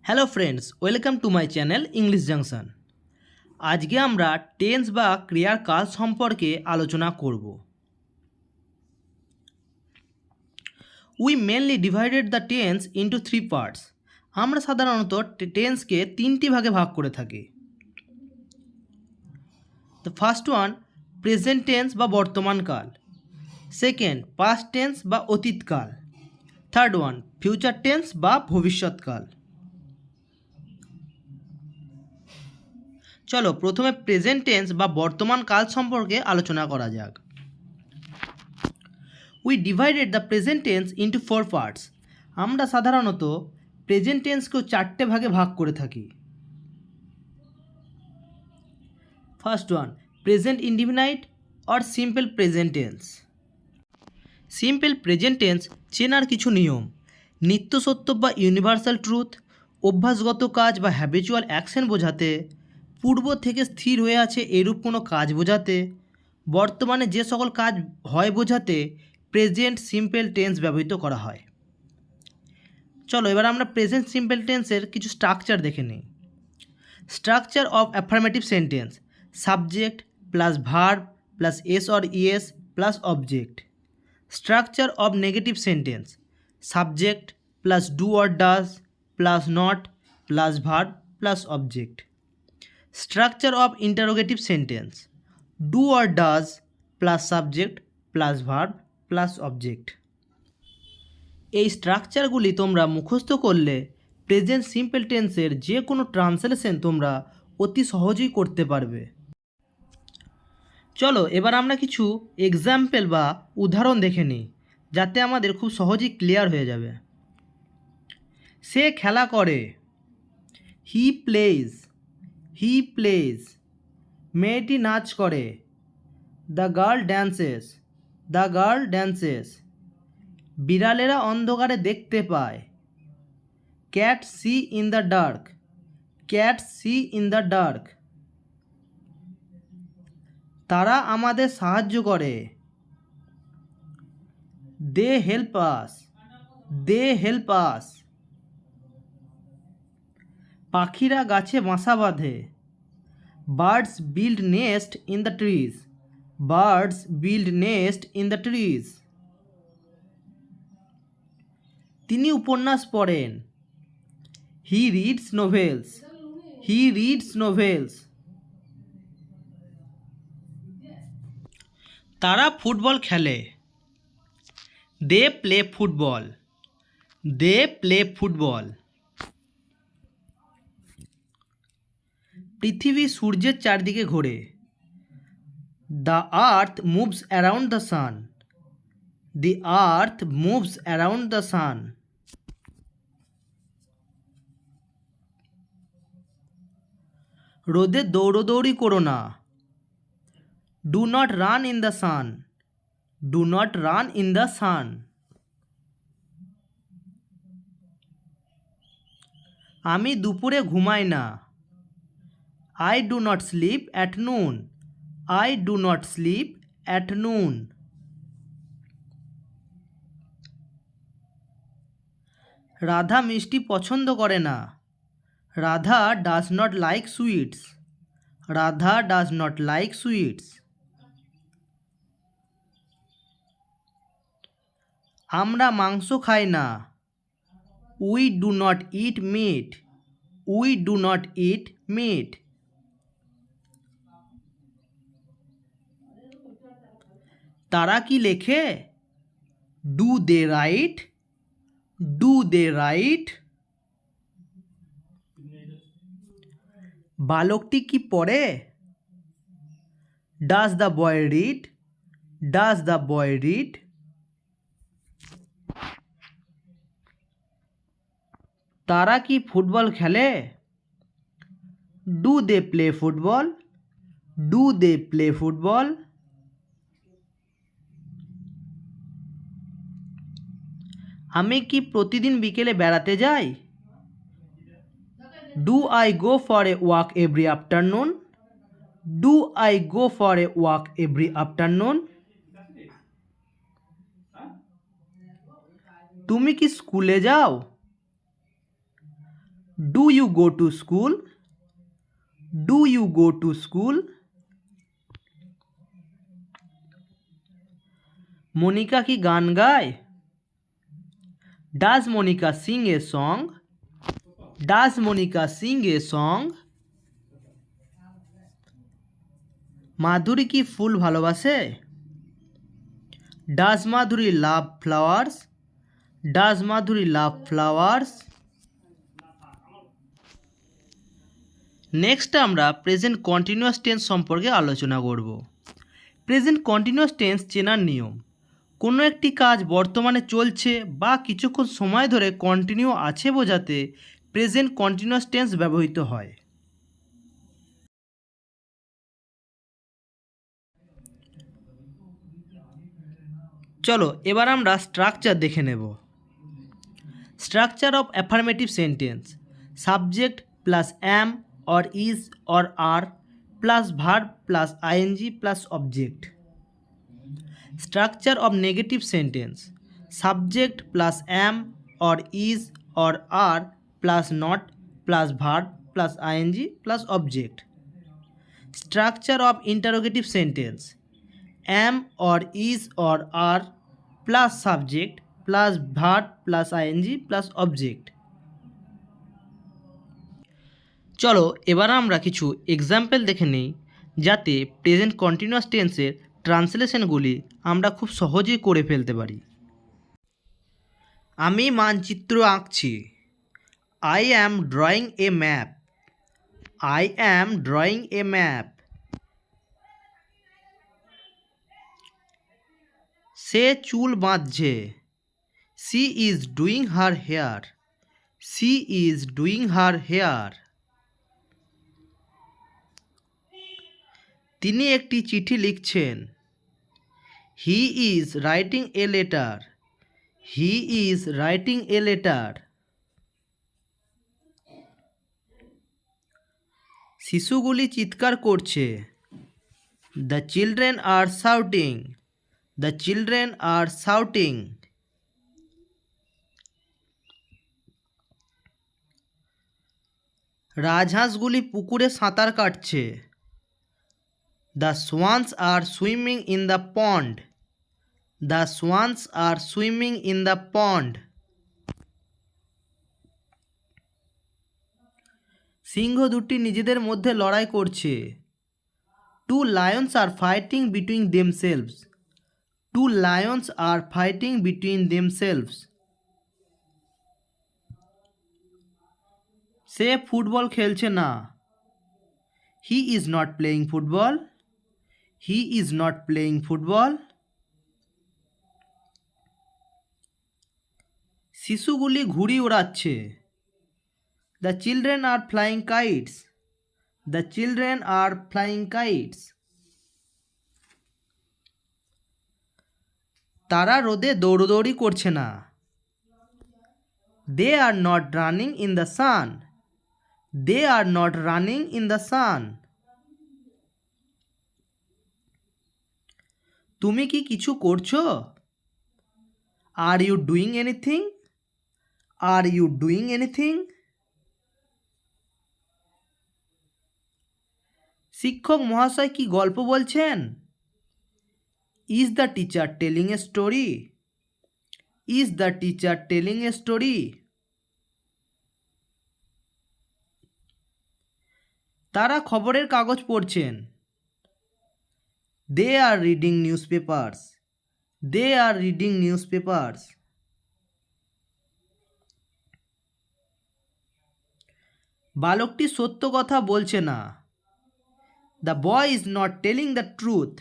Hello friends, welcome to my channel English junction. আজকে আমরা tense বা ক্রিয়ার কাজ সম্পর্কে আলোচনা করব। We mainly divided the tense into 3 parts. আমরা সাধারণত টেন্সকে 3টি ভাগে ভাগ করে থাকি। The first one, present tense বা বর্তমান কাল। সেকেন্ড, পাস্ট টেন্স বা অতীতকাল। থার্ড ওয়ান, ফিউচার টেন্স বা ভবিষ্যৎকাল। চলো প্রথমে প্রেজেন্ট টেন্স বা বর্তমান কাল সম্পর্কে আলোচনা করা যাক। We divided the present tense into 4 parts. আমরা সাধারণত প্রেজেন্ট টেন্সকেও 4টে ভাগে ভাগ করে থাকি। First one, present indefinite or simple present tense. Simple present tense চেনার কিছু নিয়ম: নিত্য সত্য বা ইউনিভার্সাল ট্রুথ, অভ্যাসগত কাজ বা হ্যাবিচুয়াল অ্যাকশন বোঝাতে, পূর্ব থেকে স্থির হয়ে আছে এরূপ কোনো কাজ বোঝাতে, বর্তমানে যে সকল কাজ হয় বোঝাতে প্রেজেন্ট সিম্পল টেন্স ব্যবহৃত করা হয়। চলো এবার আমরা প্রেজেন্ট সিম্পল টেন্সের কিছু স্ট্রাকচার দেখে নিই। Structure of affirmative sentence: subject plus verb plus S or ES plus object. Structure of negative sentence: subject plus do or does plus not plus verb plus object. Structure of interrogative sentence: do or does plus subject plus verb plus object. এই স্ট্রাকচারগুলি তোমরা মুখস্থ করলে present simple টেন্সের যে কোনো translation তোমরা অতি সহজেই করতে পারবে। চলো এবার আমরা কিছু এক্সাম্পল বা উদাহরণ দেখে নিই, যাতে আমাদের খুব সহজেই ক্লিয়ার হয়ে যাবে। সে খেলা করে, হি প্লেজ, হি প্লেজ। মেয়েটি নাচ করে, the girl dances, the girl dances. বিড়ালেরা অন্ধকারে দেখতে পায়, cat see in the dark, cat see in the dark. তারা আমাদের সাহায্য করে, they help us, they help us. পাখিরা গাছে বাসা বাঁধে, birds build nest in the trees, birds build nest in the trees. তিনি উপন্যাস পড়েন, he reads novels, he reads novels. তারা ফুটবল খেলে, they play football, they play football. পৃথিবী সূর্যের চারদিকে ঘোরে, the earth moves around the sun, the earth moves around the sun. রোদে দৌড়োদৌড়ি করো না, do not run in the sun, do not run in the sun. আমি দুপুরে ঘুমাই না, I do not sleep at noon, I do not sleep at noon. Radha মিষ্টি পছন্দ করে না, Radha does not like sweets, Radha does not like sweets. আমরা মাংস খাই না, we do not eat meat, we do not eat meat. তারা কি লেখে, do they write, do they write. বালকটি কি পড়ে, does the boy read, does the boy read. তারা কি ফুটবল খেলে, do they play football, do they play football. আমি কি প্রতিদিন বিকেলে বেড়াতে যাই, do I go for a walk every afternoon, do I go for a walk every afternoon. তুমি কি স্কুলে যাও, do you go to school? Do you go to school? Monica কি গান গায়? Does Monica sing a song? Does Monica sing a song? Madhuri কি ফুল ভালোবাসে? Does Madhuri love flowers? Does Madhuri love flowers? Next আমরা প্রেজেন্ট কন্টিনিউয়াস টেন্স সম্পর্কে আলোচনা করব। প্রেজেন্ট কন্টিনিউয়াস টেন্স চেনার নিয়ম: কোনো একটি কাজ বর্তমানে চলছে বা কিছুক্ষণ সময় ধরে কন্টিনিউ আছে বোঝাতে প্রেজেন্ট কন্টিনিউয়াস টেন্স ব্যবহৃত হয়। চলো এবার আমরা স্ট্রাকচার দেখে নেব। Structure of affirmative sentence: subject plus am or is or are plus verb plus ING plus object. Structure of negative sentence: subject plus am or is or are plus not plus verb plus ING plus object. Structure of interrogative sentence: am or is or are plus subject plus verb plus ing plus object। চলো এবার আমরা কিছু example দেখে নিই যাতে present continuous টেন্সের ট্রান্সলেশনগুলি আমরা খুব সহজেই করে ফেলতে পারি। আমি মানচিত্র আঁকছি। I am drawing a map. I am drawing a map. সে চুল বাঁধছে। She is doing her hair. She is doing her hair. তিনি একটি চিঠি লিখছেন। He is writing a letter. He is writing a letter. শিশুগুলি চিৎকার করছে। The children are shouting. The children are shouting. রাজহাঁসগুলি পুকুরে সাঁতার কাটছে। The swans are swimming in the pond. The swans are swimming in the পন্ড। সিংহ দুটি নিজেদের মধ্যে লড়াই করছে। Two lions are fighting between themselves. Two lions are fighting between themselves. সে ফুটবল খেলছে না। He is not playing football. He is not playing football. শিশুগুলি ঘুড়ি ওড়াচ্ছে। The children are flying kites. The children are flying kites. তারা রোদে দৌড়দৌড়ি করছে না। They are not running in the sun. They are not running in the sun. তুমি কি কিছু করছো? Are you doing anything? Are you doing anything? শিক্ষক মহাশয় কি গল্প বলছেন? Is the teacher telling a story? Is the teacher telling a story? তারা খবরের কাগজ পড়ছেন। They are reading news papers. They are reading news papers. বালকটি সত্য কথা বলছে না। The boy is not telling the truth.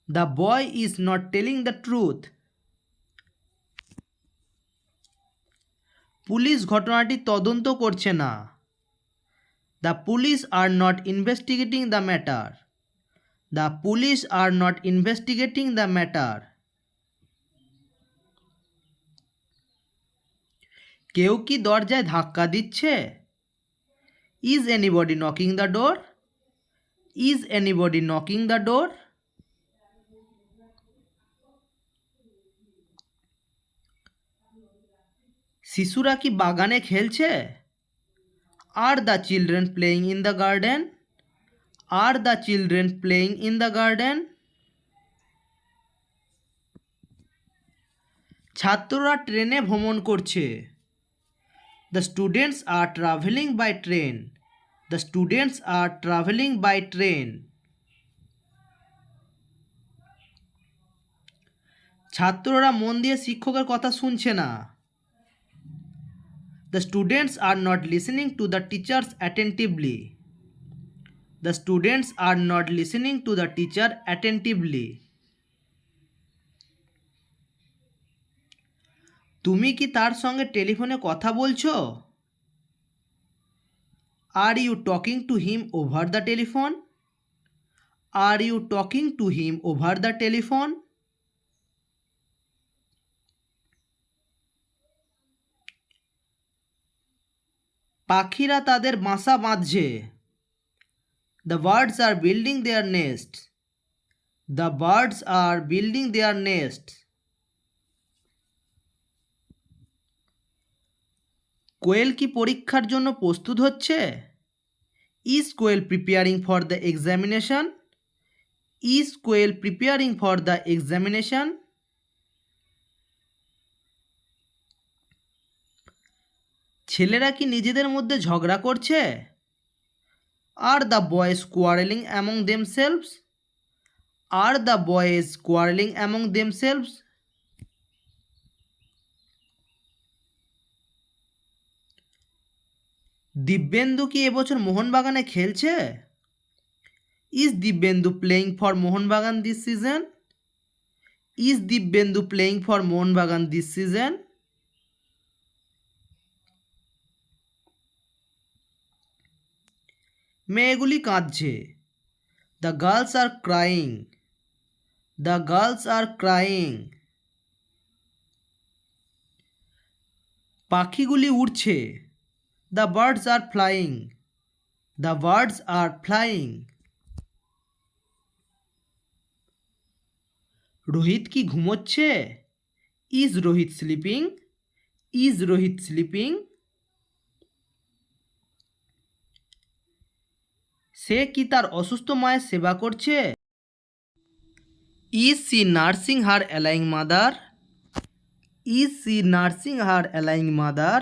The boy is not telling the truth. Police ঘটনাটি তদন্ত করছে না। The police are not investigating the matter. The police are not investigating the matter. কেউ কি দরজায় ধাক্কা দিচ্ছে? Is anybody knocking the door? Is anybody knocking the door? শিশুরা কি বাগানে খেলছে? Are the children playing in the garden? Are the children playing in the garden? ছাত্ররা ট্রেনে ভ্রমণ করছে। The students are traveling by train. The students are traveling by train. ছাত্ররা মন দিয়ে শিক্ষকের কথা শুনছে না। The students are not listening to the teachers attentively. The students are not listening to the teacher attentively. তুমি কি তার সঙ্গে টেলিফোনে কথা বলছো? Are you talking to him over the telephone? Are you talking to him over the telephone? পাখিরা তাদের বাসা বাঁধছে। The birds are building their nests. The birds are building their nests. কোয়েল কি পরীক্ষার জন্য প্রস্তুত হচ্ছে? Is Koel preparing for the examination? Is Koel preparing for the examination? ছেলেরা কি নিজেদের মধ্যে ঝগড়া করছে? Are the boys quarreling among themselves? Are the boys quarreling among themselves? Dibyendu কি এবছর মোহনবাগানে খেলছে? Is Dibyendu playing for Mohun Bagan this season? Is Dibyendu playing for Mohun Bagan this season? মেয়েগুলি কাঁদছে। The girls are crying. The girls are crying. পাখিগুলি উড়ছে। The birds are flying. The birds are flying. Rohit কি ঘুমোচ্ছে? Is Rohit sleeping? Is Rohit sleeping? সে কি তার অসুস্থ মায়ের সেবা করছে? Is she nursing her ailing mother? Is she nursing her ailing mother?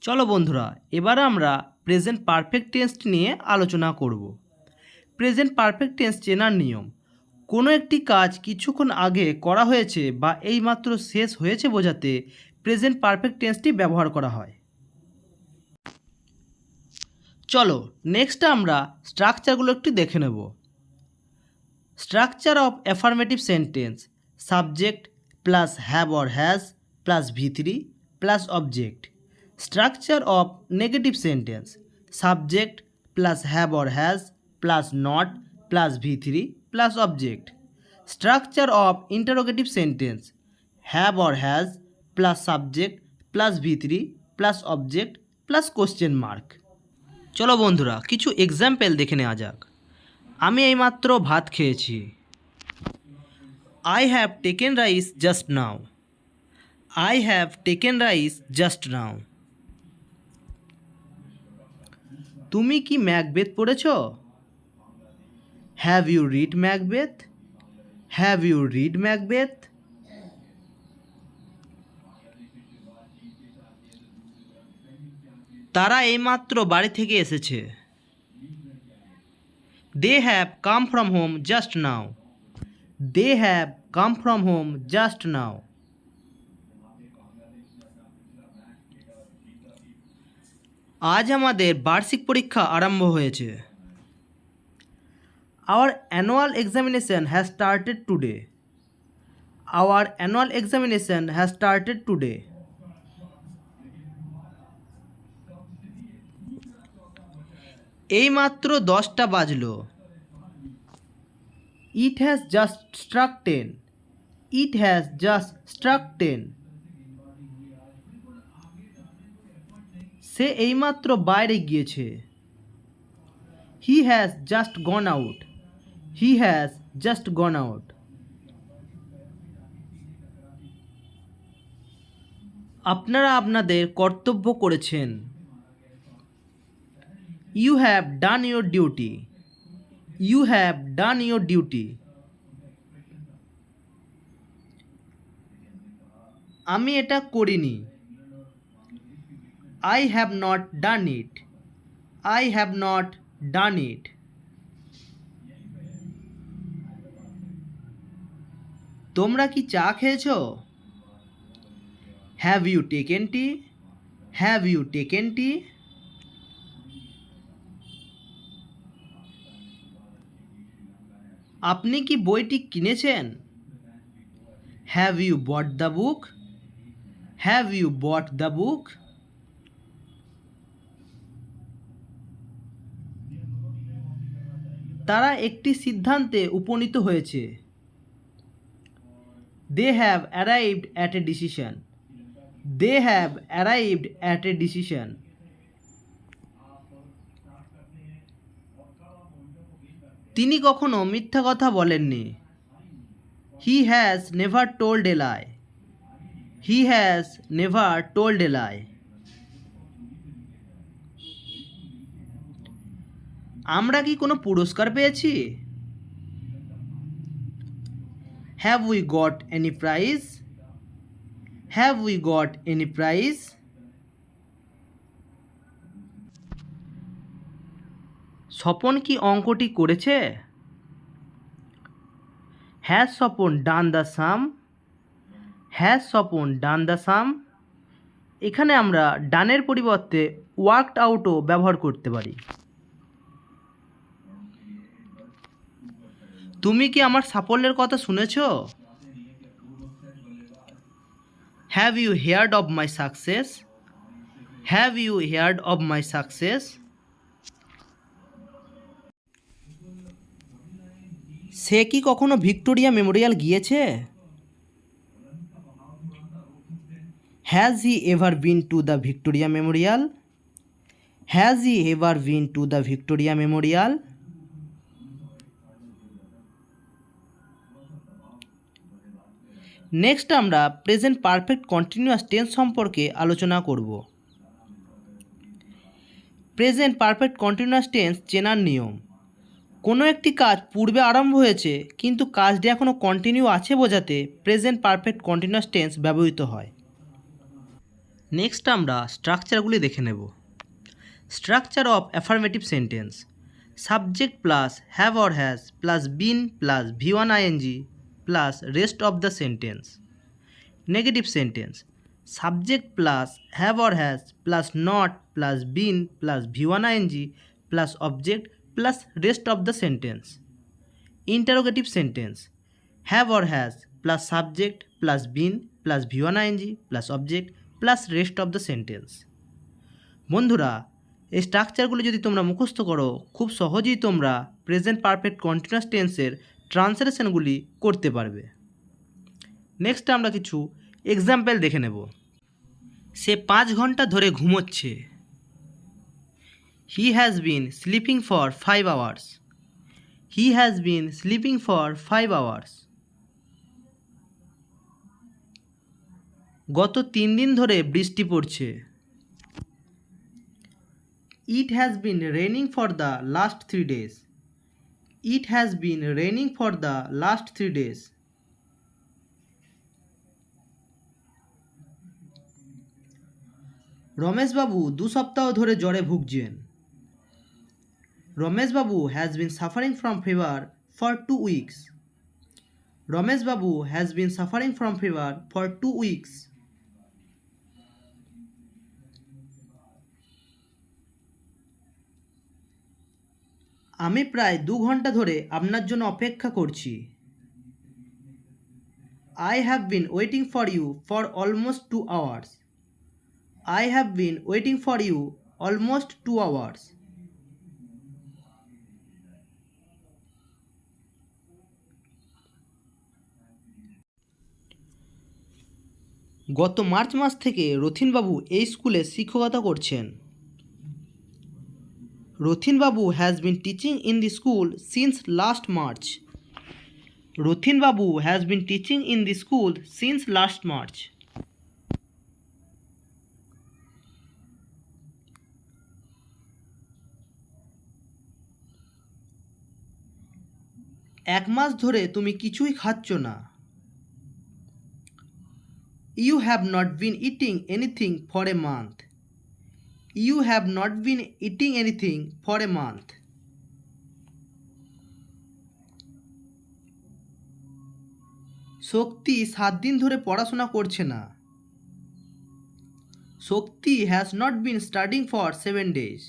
চলো বন্ধুরা, এবার আমরা প্রেজেন্ট পারফেক্ট টেন্স নিয়ে আলোচনা করব। প্রেজেন্ট পারফেক্ট টেন্স চেনার নিয়ম: কোনো একটি কাজ কিছুক্ষণ আগে করা হয়েছে বা এইমাত্র শেষ হয়েছে বোঝাতে প্রেজেন্ট পারফেক্ট টেন্সটি ব্যবহার করা হয়। চলো নেক্সট আমরা স্ট্রাকচারগুলো একটু দেখে নেব। Structure of affirmative sentence: subject plus have or has plus V3 plus object. Structure of negative sentence: subject plus have or has plus not plus V3 plus object. Structure of interrogative sentence: have or has plus subject plus V3 plus object plus question mark. চলো বন্ধুরা কিছু example দেখে নেওয়া যাক। আমি এইমাত্র ভাত খেয়েছি। I have taken rice just now. I have taken rice just now. তুমি কি ম্যাকবেথ পড়েছ? Have you read Macbeth? Have you read Macbeth? তারা এইমাত্র বাড়ি থেকে এসেছে। They have come from home just now. They have come from home just now. আজ আমাদের বার্ষিক পরীক্ষা আরম্ভ হয়েছে। Our annual examination has started today. Our annual examination has started today. এইমাত্র 10টা বাজলো। It has just struck 10. It has just struck 10. সে এইমাত্র বাইরে গিয়েছে। He has just gone out. He has just gone out. আপনারা আপনাদের কর্তব্য করেছেন। You have done your duty. You have done your duty. আমি এটা করিনি। I have not done it. I have not done it. তোমরা কি চা খেয়েছো? Have you taken tea? Have you taken tea? আপনি কি বইটি কিনেছেন? Have you bought the book? Have you bought the book? তারা একটি সিদ্ধান্তে উপনীত হয়েছে। They have arrived at a decision. They have arrived at a decision. তিনি কখনো মিথ্যা কথা বলেননি। He has never told a lie. He has never told a lie. আমরা কি কোনো পুরস্কার পেয়েছি? Have we got any prize? Have we got any prize? Swapan কি অঙ্কটি করেছে? Has Swapan done the sum? Has Swapan done the sum? এখানে আমরা ডানের পরিবর্তে ওয়ার্কড আউটও ব্যবহার করতে পারি। তুমি কি আমার সাফল্যের কথা শুনেছ? Have you heard of my success? Have you heard of my success? সে কি কখনো ভিক্টোরিয়া মেমোরিয়াল গিয়েছে? Has he ever been to the Victoria Memorial? Has he ever been to the Victoria Memorial? Next আমরা present perfect continuous tense সম্পর্কে আলোচনা করব। Present perfect continuous tense চেনার নিয়ম। কোনো একটি কাজ পূর্বে আরম্ভ হয়েছে কিন্তু কাজটি এখনও কন্টিনিউ আছে বোঝাতে প্রেজেন্ট পারফেক্ট কন্টিনিউয়াস টেন্স ব্যবহৃত হয়। নেক্সট আমরা স্ট্রাকচারগুলি দেখে নেব। Structure of affirmative sentence. Subject plus have or has plus been plus V1 ing plus rest of the sentence. Negative sentence. Subject plus have or has plus not plus been plus V1 ing plus object plus rest of the sentence. Interrogative sentence. Have or has plus subject plus been plus V1 ing plus object plus rest of the sentence. বন্ধুরা, এই স্ট্রাকচারগুলি যদি তোমরা মুখস্থ করো খুব সহজেই তোমরা present perfect continuous টেন্সের ট্রান্সলেশনগুলি করতে পারবে। নেক্সট আমরা কিছু এক্সাম্পল দেখে নেব। সে 5 ঘন্টা ধরে ঘুমোচ্ছে। He has been sleeping for 5 hours. He has been sleeping for 5 hours. গত 3 দিন ধরে বৃষ্টি পড়ছে। It has been raining for the last 3 days. It has been raining for the last 3 days. রমেশবাবু 2 সপ্তাহ ধরে জ্বরে ভুগছেন। রমেশবাবু has been suffering from fever for 2 weeks. Rameshbabu has been suffering from fever for 2 weeks. আমি প্রায় 2 ঘন্টা ধরে আপনার জন্য অপেক্ষা করছি। I have been waiting for you for almost 2 hours. I have been waiting for you almost 2 hours. গত March মাস থেকে রথিনবাবু এই স্কুলে শিক্ষকতা করছেন। রথিনবাবু has been teaching in the school since last March. রথিনবাবু has been teaching in the school since last March. এক মাস ধরে তুমি কিছুই খাচ্ছ না। You have not been eating anything for a month. You have not been eating anything for a month. Shakti 7 দিন ধরে পড়াশোনা করছে না। Shakti has not been studying for 7 days.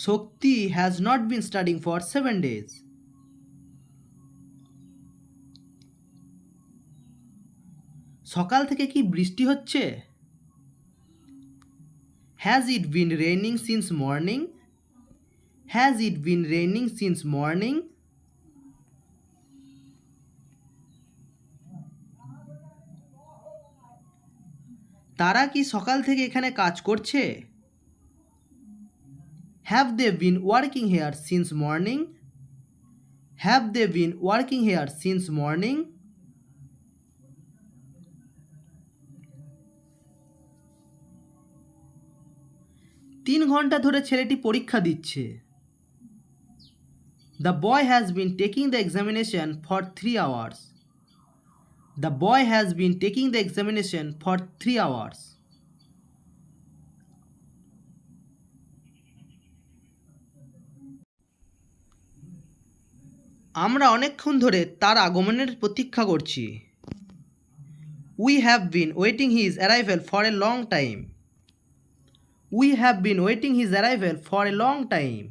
Shakti has not been studying for 7 days. সকাল থেকে কি বৃষ্টি হচ্ছে? Has it been raining since morning? Has it been raining since morning? তারা কি সকাল থেকে এখানে কাজ করছে? Have they been working here since morning? Have they been working here since morning? 3 ঘন্টা ধরে ছেলেটি পরীক্ষা দিচ্ছে। The boy has been taking the examination for 3 hours. The boy has been taking the examination for 3 hours. আমরা অনেকক্ষণ ধরে তার আগমনের প্রতীক্ষা করছি। We have been waiting his arrival for a long time. We have been waiting his arrival for a long time.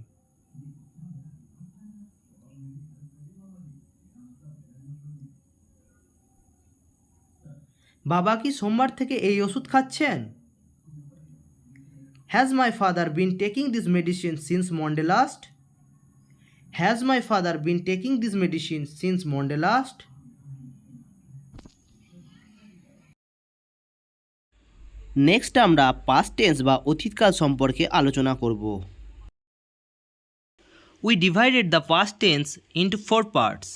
বাবা কি সোমবার থেকে এই ওষুধ খাচ্ছেন? Has my father been taking this medicine since Monday last? Has my father been taking this medicine since Monday last? Next আমরা past tense বা অতীতকাল সম্পর্কে আলোচনা করব। We divided the past tense into 4 parts.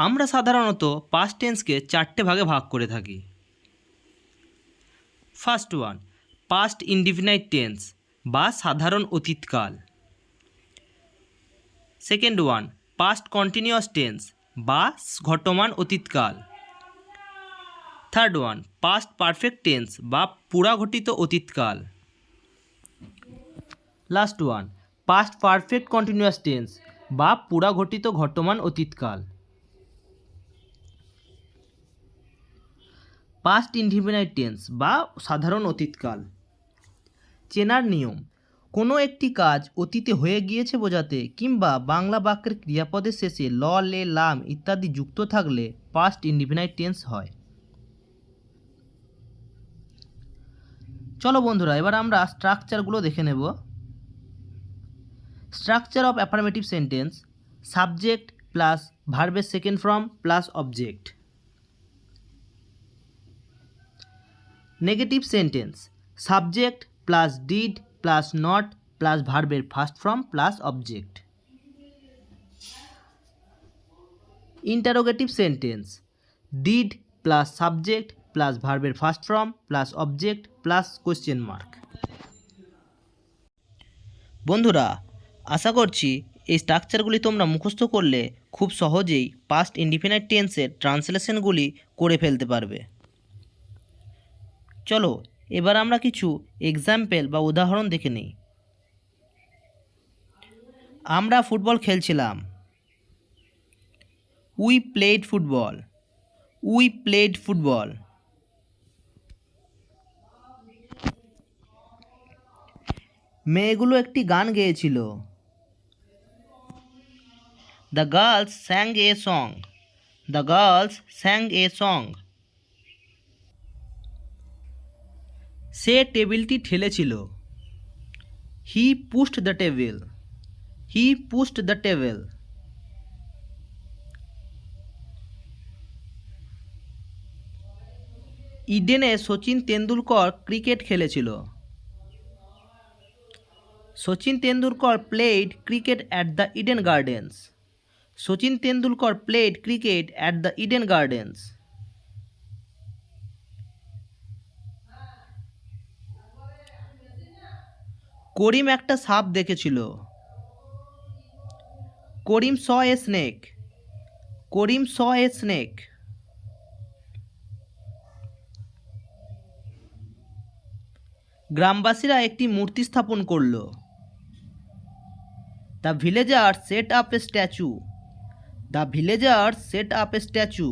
আমরা সাধারণত পাস্ট টেন্সকে 4টে ভাগে ভাগ করে থাকি। First one, past indefinite tense বা সাধারণ অতীতকাল। Second one, past continuous tense বা ঘটমান অতীতকাল। Third one, past perfect tense বা পুরাঘটিত অতীতকাল। Last one, past perfect continuous tense বা পুরাঘটিত ঘটমান অতীতকাল। পাস্ট ইনডিফিনাইট টেন্স বা সাধারণ অতীতকাল। চেনার নিয়ম: কোনো একটি কাজ অতীতে হয়ে গিয়েছে বোঝাতে কিংবা বাংলা বাক্যের ক্রিয়াপদের শেষে ল, লে, লাম ইত্যাদি যুক্ত থাকলে পাস্ট ইনডিফিনাইট টেন্স হয়। চলো বন্ধুরা, এবার আমরা স্ট্রাকচারগুলো দেখে নেব। Structure of affirmative sentence: subject plus ভার্বের second form plus object. Negative sentence: subject plus did plus not plus ভার্বের first form plus object. Interrogative sentence: did plus subject plus ভার্বের first form plus object plus question mark. বন্ধুরা, আশা করছি এই স্ট্রাকচারগুলি তোমরা মুখস্থ করলে খুব সহজেই পাস্ট ইনডিফিনাইট টেন্সের ট্রান্সলেশনগুলি করে ফেলতে পারবে। চলো এবার আমরা কিছু এক্সাম্পল বা উদাহরণ দেখে নিই। আমরা ফুটবল খেলছিলাম। We played football. We played football. মেয়েগুলো একটি গান গেয়েছিল। The girls sang a song. The girls sang a song. সে টেবিলটি ঠেলেছিল। He pushed the table. He pushed the table. ইডেনে সচিন তেন্ডুলকর ক্রিকেট খেলেছিল। Sachin Tendulkar played cricket at the Eden Gardens. Sachin Tendulkar played cricket at the Eden Gardens. Karim একটা সাপ দেখেছিল। Karim saw a snake. Karim saw a snake. গ্রামবাসীরা একটি মূর্তি স্থাপন করল। The villager set up a statue. The villager set up a statue.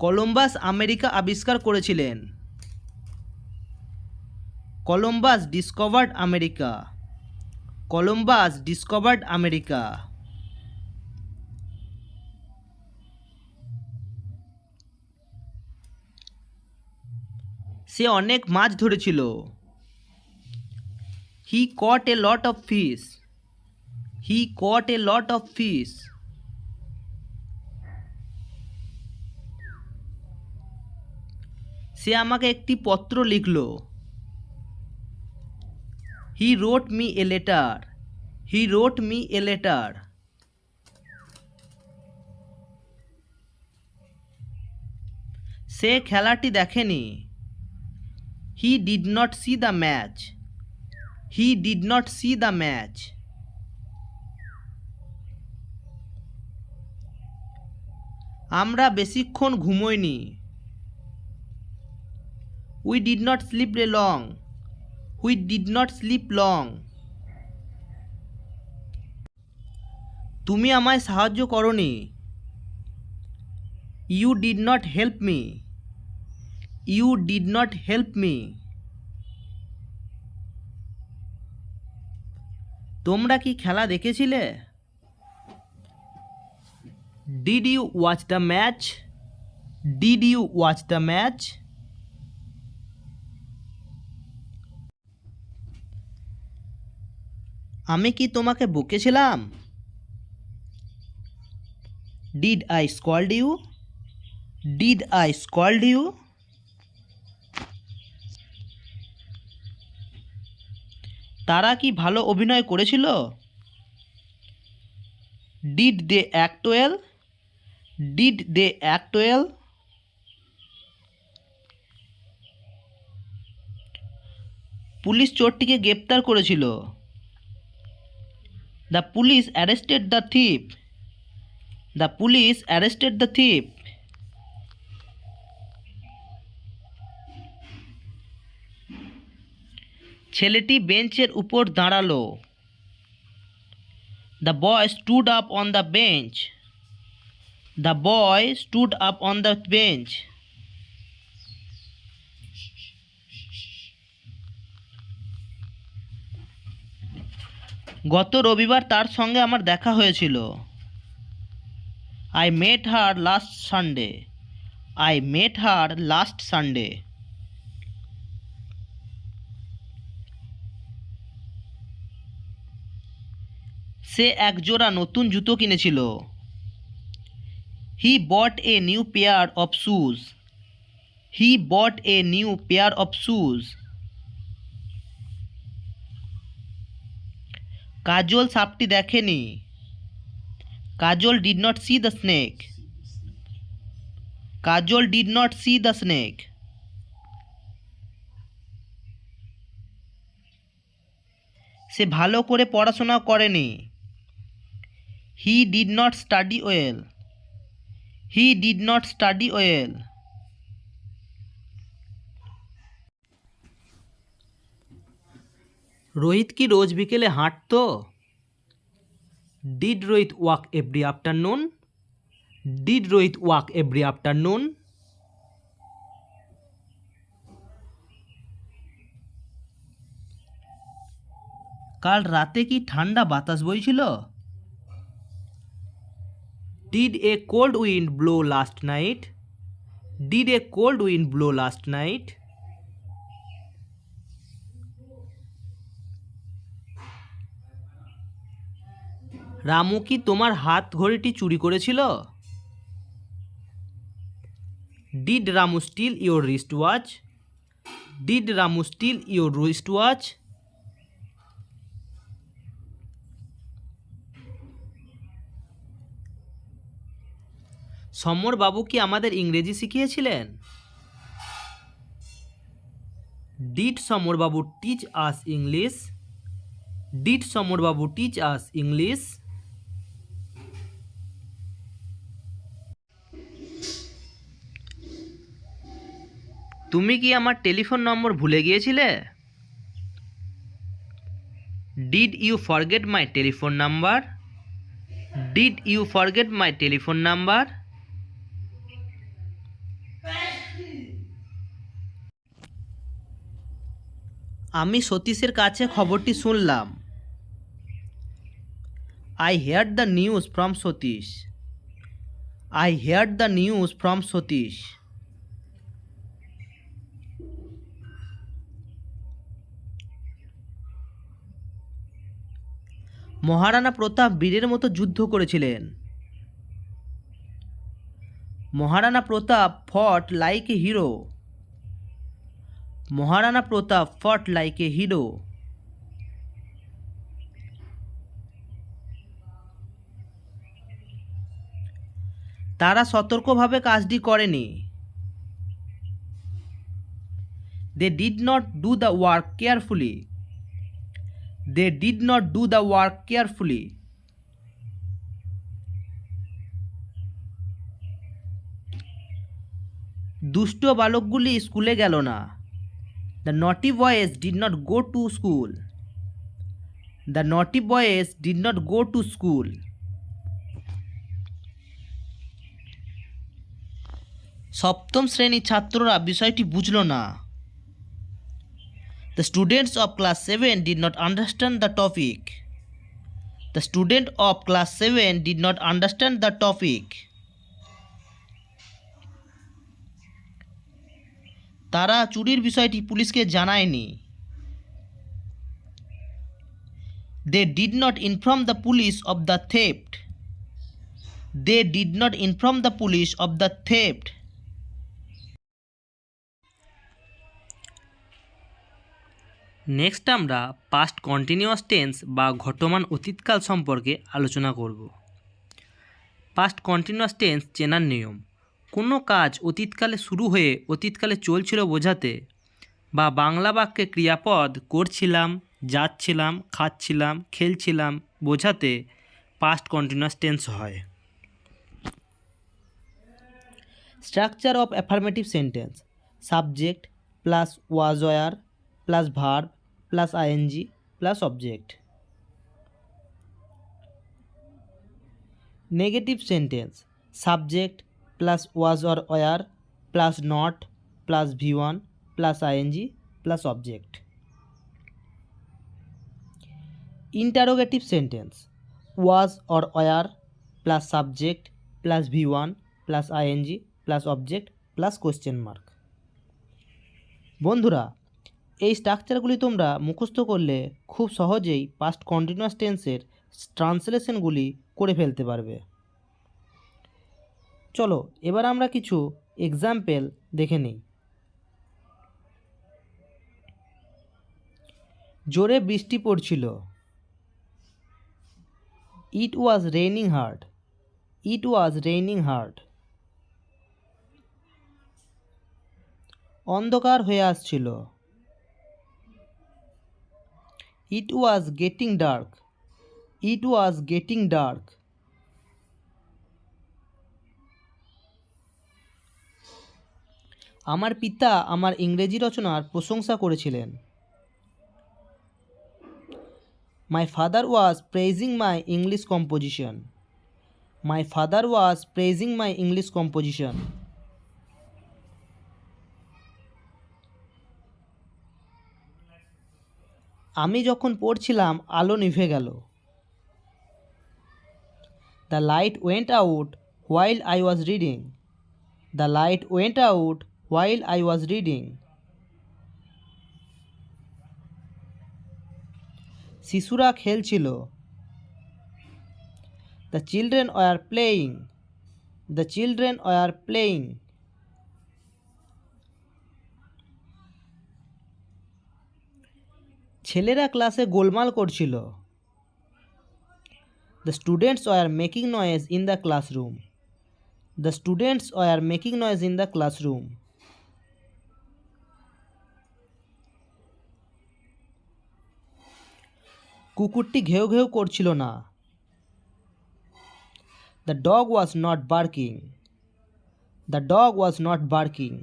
Columbus America আবিষ্কার করেছিলেন। Columbus discovered America. Columbus discovered America. সে অনেক মাছ ধরেছিল। He caught a lot of fish. He caught a lot of fish. সে আমাকে একটি পত্র লিখল। He wrote me a letter. He wrote me a letter. সে খেলাটি দেখেনি। He did not see the match. He did not see the match. আমরা বেশিক্ষণ ঘুমোইনি। We did not sleep a long. We did not sleep long. তুমি আমায় সাহায্য করনি। You did not help me. You did not help me. তোমরা কি খেলা দেখেছিলে? Did you watch the match? Did you watch the match? আমি কি তোমাকে বকেছিলাম? Did I scold you? Did I scold you? তারা কি ভালো অভিনয় করেছিল? Did they act well? Did they act well? Police চোরটিকে গ্রেপ্তার করেছিল। The police arrested the thief. The police arrested the thief. ছেলেটি বেঞ্চের উপর দাঁড়ালো। The boy stood up on the bench. The boy stood up on the bench. গত রবিবার তার সঙ্গে আমার দেখা হয়েছিল। I met her last Sunday. I met her last Sunday. সে এক জোড়া নতুন জুতো কিনেছিল। He bought a new pair of shoes. He bought a new pair of shoes. Kajal সাপটি দেখেনি। কাজল did not see the snake. Kajal did not see the snake. সে ভালো করে পড়াশোনা করেনি। He did not study well. He did not study well. Rohit কি রোজ বিকেলে হাঁটতো? Did Rohit walk every afternoon? Did Rohit walk every afternoon? কাল রাতে কি ঠান্ডা বাতাস বইছিল? Did a cold wind blow last night? Did a cold wind blow last night? Ramu কি তোমার হাত ঘড়িটি চুরি করেছিল? Did Ramu steal your wrist watch? Did Ramu steal your wrist watch? Samar Babu কি আমাদের ইংরেজি শিখিয়েছিলেন? Did Samar Babu teach us English? Did Samar Babu teach us English? তুমি কি আমার টেলিফোন নম্বর ভুলে গিয়েছিলে? Did you forget my telephone number? Did you forget my telephone number? আমি সতীশের কাছে খবরটি শুনলাম। I heard the news from Satish. I heard the news from Satish. Maharana Pratap বীরের মতো যুদ্ধ করেছিলেন। Maharana Pratap fought like a hero. Maharana Pratap fought like a hero. তারা সতর্কভাবে কাজটি করেনি। They did not do the work carefully. They did not do the work carefully. দুষ্ট বালকগুলি স্কুলে গেল না। The naughty boys did not go to school. The naughty boys did not go to school. সপ্তম শ্রেণীর ছাত্ররা বিষয়টি বুঝল না। The students of class 7 did not understand the topic. The student of class 7 did not understand the topic. তারা চুরির বিষয়টি পুলিশকে জানায়নি। They did not inform the police of the theft. They did not inform the police of the theft. Next আমরা past continuous tense বা ঘটমান অতীতকাল সম্পর্কে আলোচনা করব। পাস্ট কন্টিনিউয়াস টেন্স চেনার নিয়ম: কোনো কাজ অতীতকালে শুরু হয়ে অতীতকালে চলছিল বোঝাতে বা বাংলা বাক্যে ক্রিয়াপদ করছিলাম, যাচ্ছিলাম, খাচ্ছিলাম, খেলছিলাম বোঝাতে পাস্ট কন্টিনিউয়াস টেন্স হয়। Structure of affirmative sentence: subject plus was were plus verb plus ING plus object. Negative sentence: subject plus was or were plus not plus V one plus ING plus object. Interrogative sentence: was or were plus subject plus V one plus ING plus object plus question mark. বন্ধুরা, এই স্ট্রাকচারগুলি তোমরা মুখস্থ করলে খুব সহজেই past continuous টেন্সের ট্রান্সলেশনগুলি করে ফেলতে পারবে। চলো এবার আমরা কিছু এক্সাম্পল দেখে নিই। জোরে বৃষ্টি পড়ছিল। It was raining hard. It was raining hard. অন্ধকার হয়ে আসছিল। It was getting dark. It was getting dark. আমার পিতা আমার ইংরেজি রচনার প্রশংসা করেছিলেন। My father was praising my English composition. My father was praising my English composition. আমি যখন পড়ছিলাম আলো নিভে গেল। The light went out while I was reading. The light went out while I was reading. শিশুরা খেলছিল। The children were playing. The children were playing. ছেলেরা ক্লাসে গোলমাল করছিল। The students were making noise in the classroom. The students were making noise in the classroom. কুকুরটি ঘেউ ঘেউ করছিল না। The dog was not barking. The dog was not barking.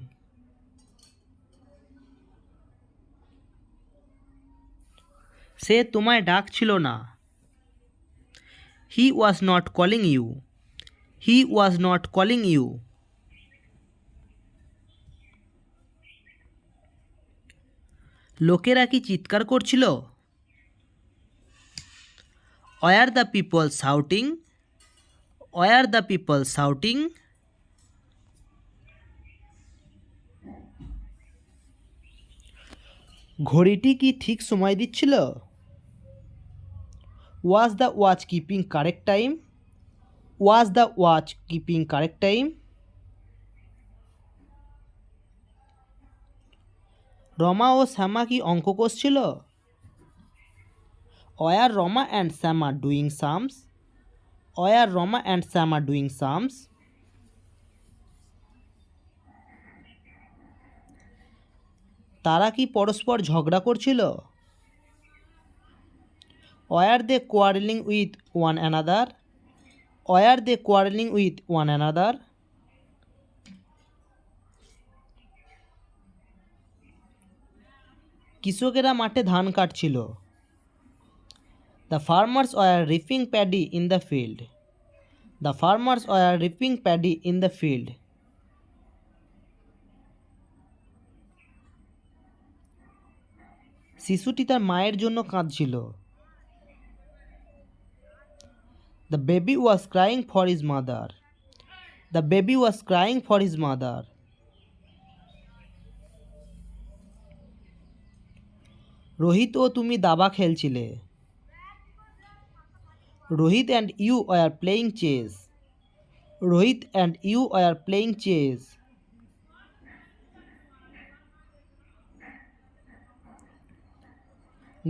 সে তোমায় ডাকছিল না। He was not calling you. He was not calling you. লোকেরা কি চিৎকার করছিল? Were the people shouting? Were the people shouting? ঘড়িটি কি ঠিক সময় দিচ্ছিল? Was the watch keeping correct time? Was the watch keeping correct time? Rama ও শ্যামা কি অঙ্ক কষছিল? Were Rama and Shyama doing sums? War Rama and Shyama doing sums? তারা কি পরস্পর ঝগড়া করছিল? Were they quarrelling with one another? Were they quarrelling with one another? কৃষকেরা মাঠে ধান কাটছিল। The farmers were reaping paddy in the field. The farmers were reaping paddy in the field. শিশুটি তার মায়ের জন্য কাঁদছিল। The baby was crying for his mother. The baby was crying for his mother. Rohit ও তুমি দাবা খেলছিলে। Rohit and you were playing chess. Rohit and you were playing chess.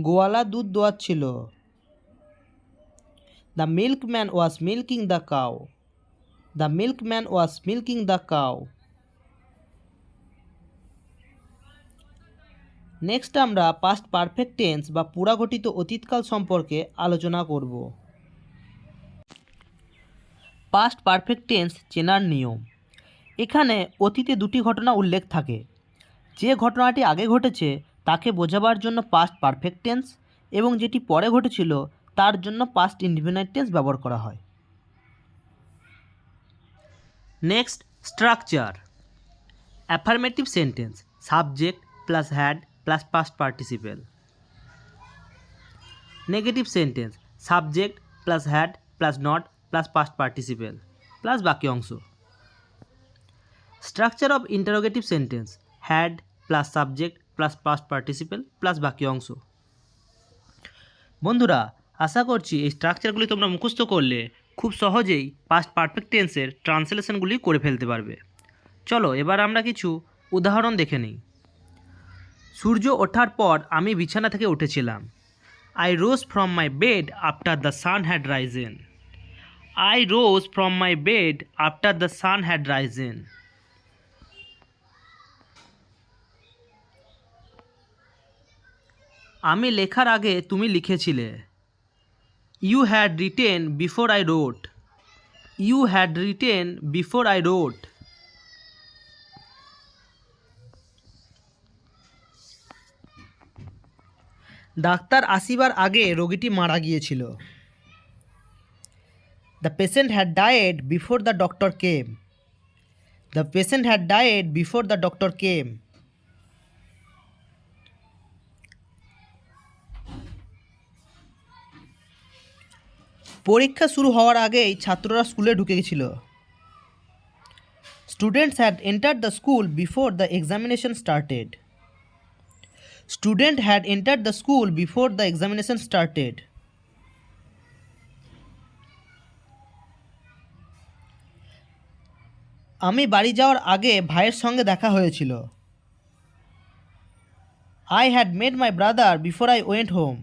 গোয়ালা দুধ দোয়াচ্ছিল। The milkman was milking the cow. The milkman was milking the cow. Next আমরা past perfect tense বা পুরাঘটিত অতীতকাল সম্পর্কে আলোচনা করব। পাস্ট পারফেক্ট টেন্স চেনার নিয়ম। এখানে অতীতে দুটি ঘটনা উল্লেখ থাকে। যে ঘটনাটি আগে ঘটেছে তাকে বোঝাবার জন্য পাস্ট পারফেক্ট টেন্স এবং যেটি পরে ঘটেছিল তার জন্য পাস্ট ইনডিফিনাইট টেন্স ব্যবহার করা হয়। Next structure. Affirmative sentence subject plus had plus past participle. Negative sentence subject plus had plus not plus past participle plus বাকি অংশ। Structure of interrogative sentence had plus subject plus past participle plus বাকি অংশ। বন্ধুরা, আশা করছি এই স্ট্রাকচারগুলি তোমরা মুখস্থ করলে খুব সহজেই পাস্ট পারফেক্ট টেন্সের ট্রান্সলেশনগুলি করে ফেলতে পারবে। চলো এবার আমরা কিছু উদাহরণ দেখে নিই। সূর্য ওঠার পর আমি বিছানা থেকে উঠেছিলাম। I rose from my bed after the sun had risen. I rose from my bed after the sun had risen. আমি লেখার আগে তুমি লিখেছিলে। You had written before I wrote. You had written before I wrote. ডাক্তার আসিবার আগে রোগীটি মারা গিয়েছিল। The patient had died before the doctor came. The patient had died before the doctor came. পরীক্ষা শুরু হওয়ার আগেই ছাত্ররা স্কুলে ঢুকে গেছিল। Students had entered the school before the examination started. Student had entered the school before the examination started. আমি বাড়ি যাওয়ার আগে ভাইয়ের সঙ্গে দেখা হয়েছিল। I had met my brother before I went home.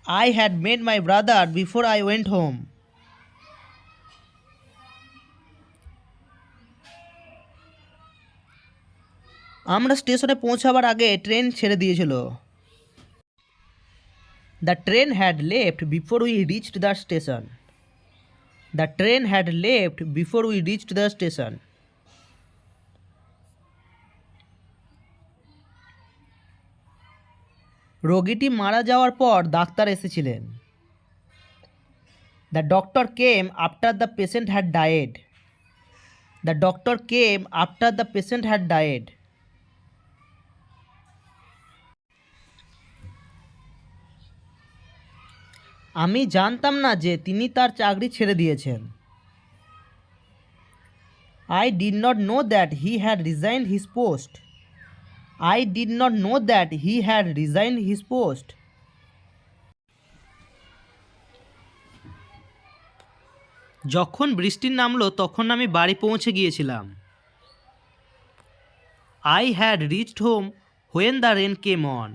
I had met my brother before I went home. আমরা স্টেশনে পৌঁছাবার আগে ট্রেন ছেড়ে দিয়েছিল। The train had left before we reached the station. The train had left before we reached the station. রোগীটি মারা যাওয়ার পর doctor এসেছিলেন। The doctor came after the patient had died. The doctor came after the patient had died. আমি জানতাম না যে তিনি তার চাকরি ছেড়ে দিয়েছেন। I did not know that he had resigned his post. I did not know that he had resigned his post. যখন বৃষ্টি নামলো তখন আমি বাড়ি পৌঁছে গিয়েছিলাম। I had reached home when the rain came on.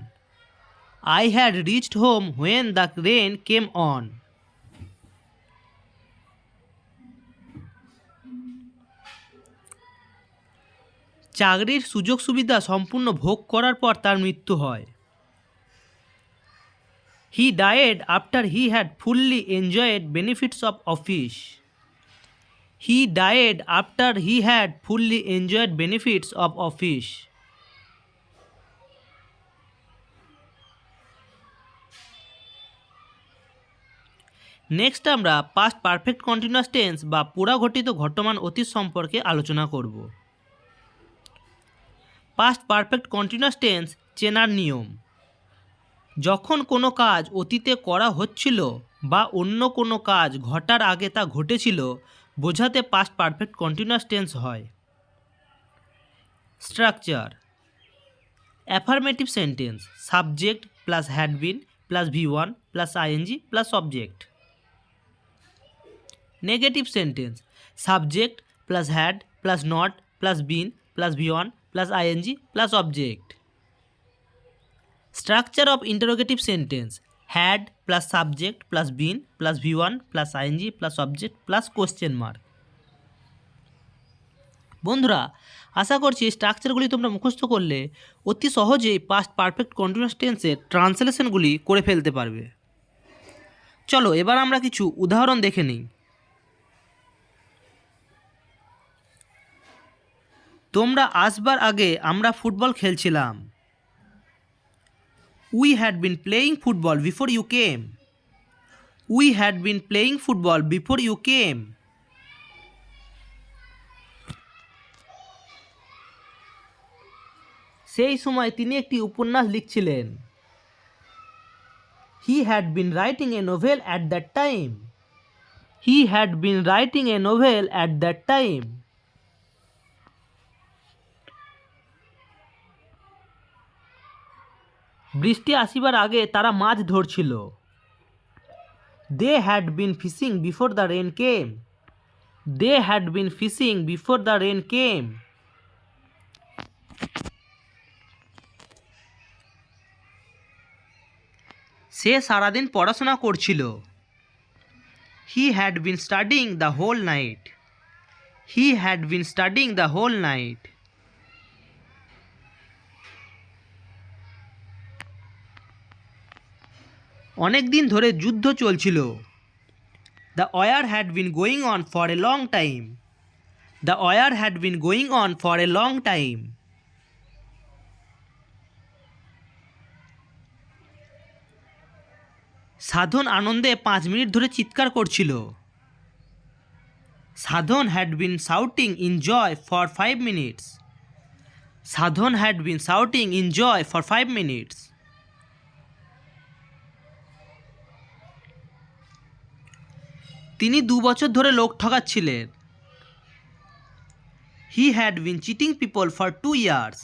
I had reached home when the rain came on. চাকরির সুযোগ সুবিধা সম্পূর্ণ ভোগ করার পর তার মৃত্যু হয়। He died after he had fully enjoyed benefits of office. He died after he had fully enjoyed benefits of office. Next আমরা পাস্ট পারফেক্ট কন্টিনিউয়াস টেন্স বা পুরাঘটিত ঘটমান অতীত সম্পর্কে আলোচনা করব। পাস্ট পারফেক্ট কন্টিনিউয়াস টেন্স চেনার নিয়ম। যখন কোনো কাজ অতীতে করা হচ্ছিল বা অন্য কোনো কাজ ঘটার আগে তা ঘটেছিল বোঝাতে পাস্ট পারফেক্ট কন্টিনিউয়াস টেন্স হয়। Structure: affirmative sentence subject plus had been plus V1 plus ING plus object. Negative sentence subject plus had plus not plus been plus V1 plus ING plus object. Structure of interrogative sentence had plus subject plus been plus V1 plus ING plus object plus question mark. বন্ধুরা, আশা করছি এই স্ট্রাকচারগুলি তোমরা মুখস্থ করলে অতি সহজেই পাস্ট পারফেক্ট কন্টিনিউয়াস টেন্সের ট্রান্সলেশনগুলি করে ফেলতে পারবে। চলো এবার আমরা কিছু উদাহরণ দেখে নিই। তোমরা আসবার আগে আমরা ফুটবল খেলছিলাম। We had been playing football before you came. We had been playing football before you came. সেই সময় তিনি একটি উপন্যাস লিখছিলেন। He had been writing a novel at that time. He had been writing a novel at that time. বৃষ্টি আসিবার আগে তারা মাছ ধরছিল। They had been fishing before the rain came. They had been fishing before the rain came. সে সারাদিন পড়াশোনা করছিল। He had been studying the whole night. He had been studying the whole night. অনেক দিন ধরে যুদ্ধ চলছিল। The war had been going on for a long time. The war had been going on for a long time. সাধন আনন্দে 5 minute ধরে চিৎকার করছিল। সাধন had been shouting in joy for 5 minutes. Sadhan had been shouting in joy for 5 minutes. তিনি 2 বছর ধরে লোক ঠকাচ্ছিলেন। He had been cheating people for 2 years.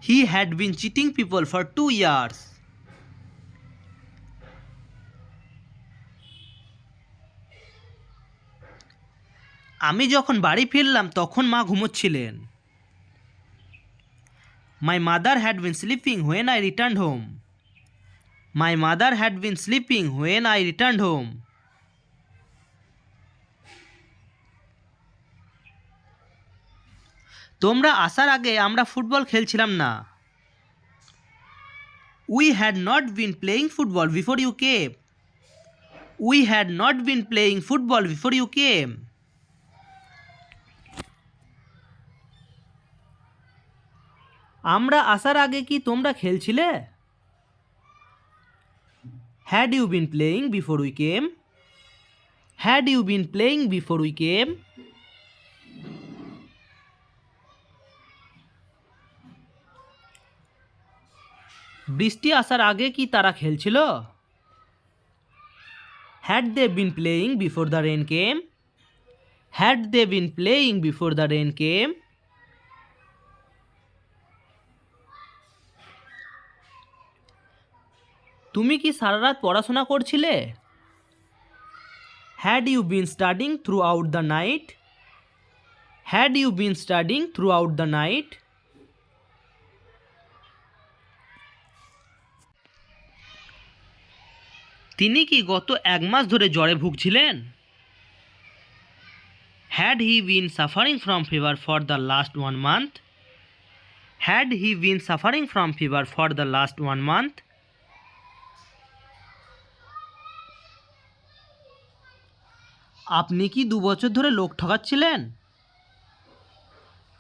He had been cheating people for 2 years. আমি যখন বাড়ি ফিরলাম তখন মা ঘুমোচ্ছিলেন। My mother had been sleeping when I returned home. My mother had been sleeping when I returned home. তোমরা আসার আগে আমরা ফুটবল খেলছিলাম না। We had not been playing football before you came. We had not been playing football before you came. আমরা আসার আগে কি তোমরা খেলছিলে? Had you been playing before we came? Had you been playing before we came? বৃষ্টি আসার আগে কি তারা খেলছিল? Had they been playing before the rain came? Had they been playing before the rain came? তুমি কি সারা রাত পড়াশোনা করছিলে? Had you been studying throughout the night? Had you been studying throughout the night? তিনি কি গত এক মাস ধরে জ্বরে ভুগছিলেন? Had he been suffering from fever for the last 1 month? Had he been suffering from fever for the last 1 month? আপনি কি 2 বছর ধরে লোক ঠকাচ্ছিলেন?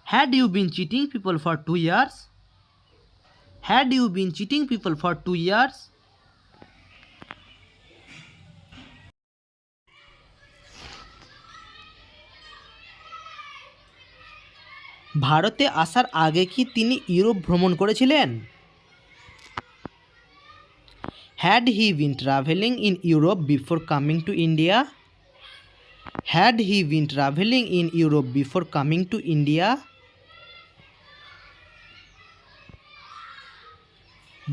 Had you been cheating people for 2 years? Had you been cheating people for 2 years? ভারতে আসার আগে কি তিনি ইউরোপ ভ্রমণ করেছিলেন? Had he been traveling in Europe before coming to India? Had he been traveling in Europe before coming to India?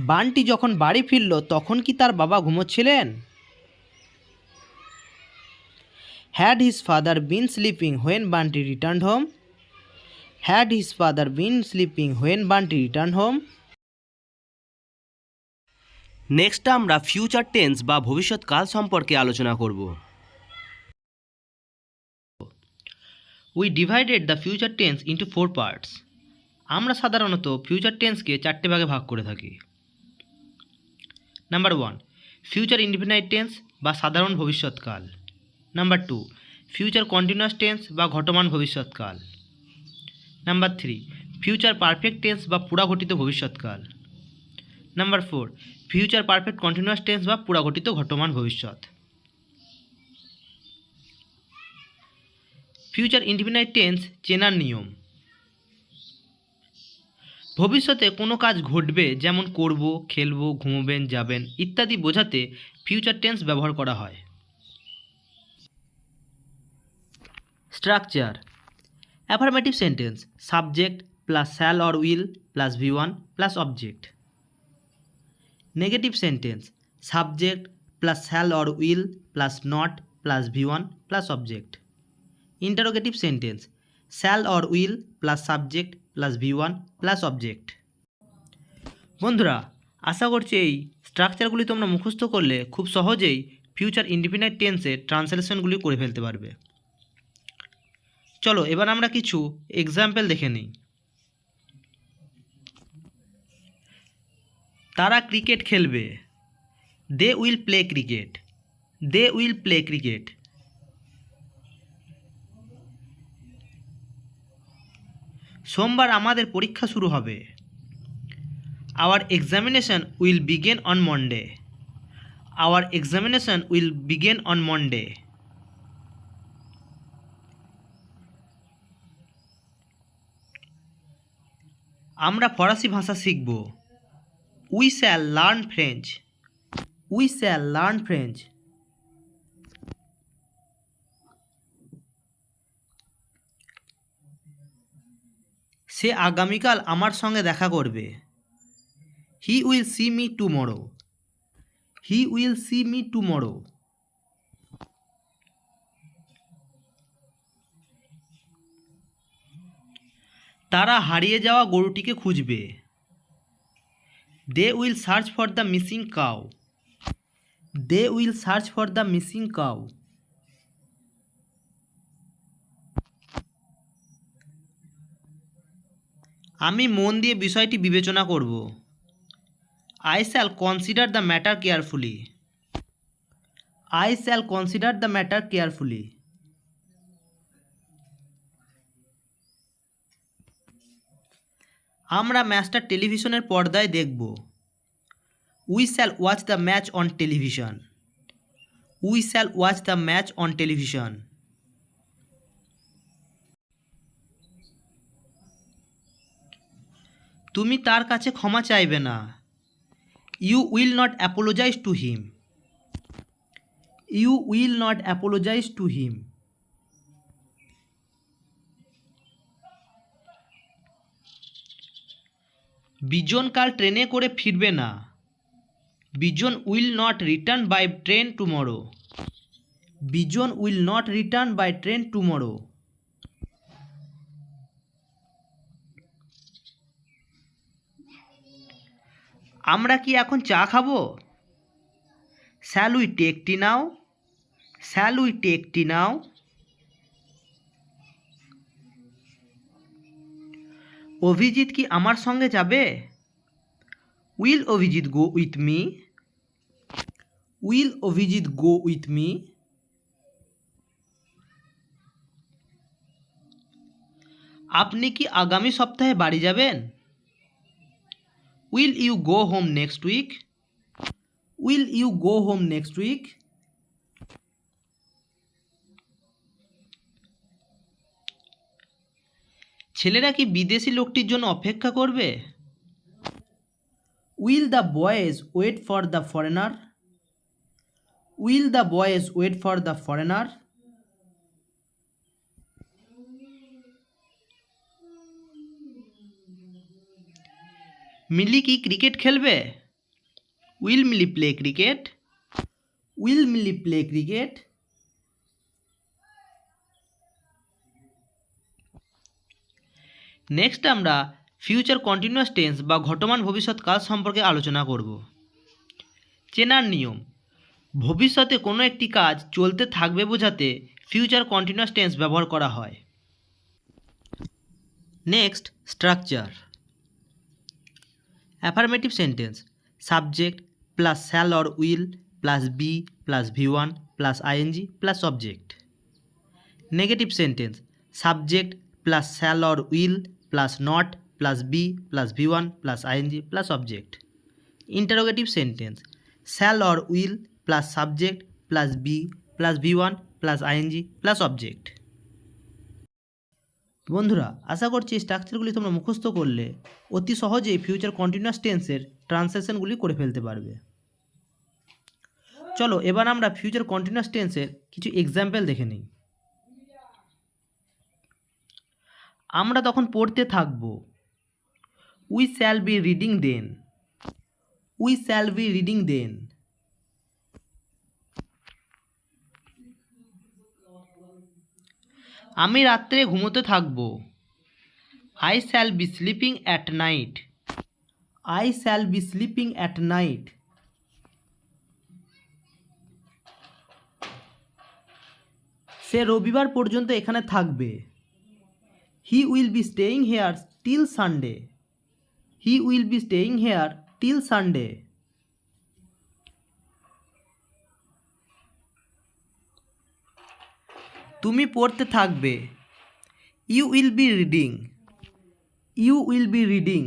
Bunty যখন বাড়ি ফিরল তখন কি তার বাবা ঘুমোচ্ছিলেন? Had his father been sleeping when Banti returned home? Had his father been sleeping when Banti returned home? Next আমরা future tense বা ভবিষ্যৎকাল সম্পর্কে আলোচনা করব। We divided the future tense into 4 parts. আমরা সাধারণত ফিউচার টেন্সকে 4টে ভাগে ভাগ করে থাকি। নাম্বার 1 ফিউচার ইনডিফিনাইট টেন্স বা সাধারণ ভবিষ্যৎকাল। নাম্বার 2 ফিউচার কন্টিনিউয়াস টেন্স বা ঘটমান ভবিষ্যৎকাল। নাম্বার 3 ফিউচার পারফেক্ট টেন্স বা পুরাঘটিত ভবিষ্যৎকাল। Number 4 future perfect continuous tense বা পুরাঘটিত ঘটমান ভবিষ্যৎ। ফিউচার ইনডিফিনাইট টেন্স চেনার নিয়ম। ভবিষ্যতে কোনো কাজ ঘটবে যেমন করব, খেলব, ঘুমোবেন, যাবেন ইত্যাদি বোঝাতে ফিউচার টেন্স ব্যবহার করা হয়। Structure affirmative sentence subject plus shall or will plus V1 plus object. Negative sentence subject plus shall or will plus not plus V1 plus object. Interrogative sentence shall or will plus subject plus V1 plus object. বন্ধুরা আশা করছি এই স্ট্রাকচারগুলি তোমরা মুখস্থ করলে খুব সহজেই ফিউচার ইনডিফিনাইট টেন্সের ট্রান্সলেশনগুলি করে ফেলতে পারবে। চলো এবার আমরা কিছু এক্সাম্পল দেখে নিই। তারা ক্রিকেট খেলবে, they will play cricket, they will play cricket. সোমবার আমাদের পরীক্ষা শুরু হবে, our examination will begin on Monday, our examination will begin on Monday. আমরা ফরাসি ভাষা শিখব, we shall learn French, we shall learn French. সে আগামীকাল আমার সঙ্গে দেখা করবে, he will see me tomorrow, he will see me tomorrow. তারা হারিয়ে যাওয়া গরুটিকে খুঁজবে, they will search for the missing cow, they will search for the missing cow. আমি মন দিয়ে বিষয়টি বিবেচনা করব, I shall consider the matter carefully. I shall consider the matter carefully. আমরা ম্যাচটা টেলিভিশনের পর্দায় দেখব। We shall watch the match on television. We shall watch the match on television. তুমি তার কাছে ক্ষমা চাইবে না। You will not apologize to him. You will not apologize to him. বিজন কাল ট্রেনে করে ফিরবে না। বিজন will not return by train tomorrow. Bijan will not return by train tomorrow. আমরা কি এখন চা খাবো? Shall we take tea now? Shall we take tea now? Abhijit কি আমার সঙ্গে যাবে? Will Abhijit go with me? Will Abhijit go with me? আপনি কি আগামী সপ্তাহে বাড়ি যাবেন? Will you go home next week? Will you go home next week? ছেলেরা কি বিদেশি লোকটির জন্য অপেক্ষা করবে? Will the boys wait for the foreigner? Will the boys wait for the foreigner? মিলি কি ক্রিকেট খেলবে? Will Mili play cricket? Will Mili play cricket? Next আমরা ফিউচার কন্টিনিউয়াস টেন্স বা ঘটমান ভবিষ্যৎকাল সম্পর্কে আলোচনা করব। চেনার নিয়ম: ভবিষ্যতে কোনো একটি কাজ চলতে থাকবে বোঝাতে ফিউচার কন্টিনিউয়াস টেন্স ব্যবহার করা হয়। Next structure. Affirmative sentence: subject plus shall or will plus be plus V1 plus ING plus object. Negative sentence: subject plus shall or will plus not plus be plus V1 plus ING plus object. Interrogative sentence: shall or will plus subject plus be plus V1 plus ING plus object. বন্ধুরা, আশা করছি এই স্ট্রাকচারগুলি তোমরা মুখস্থ করলে অতি সহজেই ফিউচার কন্টিনিউয়াস টেন্সের ট্রান্সলেশনগুলি করে ফেলতে পারবে। চলো এবার আমরা ফিউচার কন্টিনিউয়াস টেন্সের কিছু এক্সাম্পল দেখে নিই। আমরা তখন পড়তে থাকব। We shall be reading then. We shall be reading then. আমি রাত্রে ঘুমোতে থাকব। I shall be sleeping at night. I shall be sleeping at night. সে রবিবার পর্যন্ত এখানে থাকবে। He will be staying here till Sunday. He will be staying here till Sunday. তুমি পড়তে থাকবে। You will be reading. You will be reading.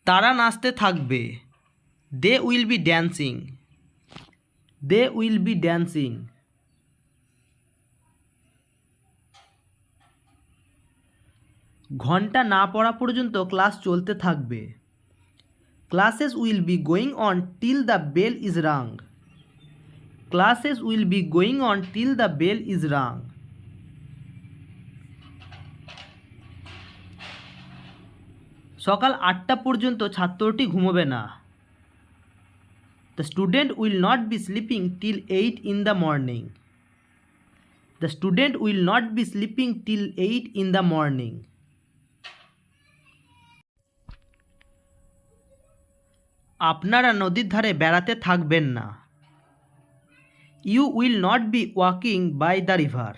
তারা নাচতে থাকবে। They will be dancing. They will be dancing. ঘন্টা না পড়া পর্যন্ত ক্লাস চলতে থাকবে। Classes will be going on till the bell is rung. Classes will be going on till the bell is rung. সকাল 8টা পর্যন্ত ছাত্রটি ঘুমোবে না। The student will not be sleeping till 8 in the morning. The student will not be sleeping till 8 in the morning. আপনারা নদীর ধারে বেড়াতে থাকবেন না। You will not be walking by the river.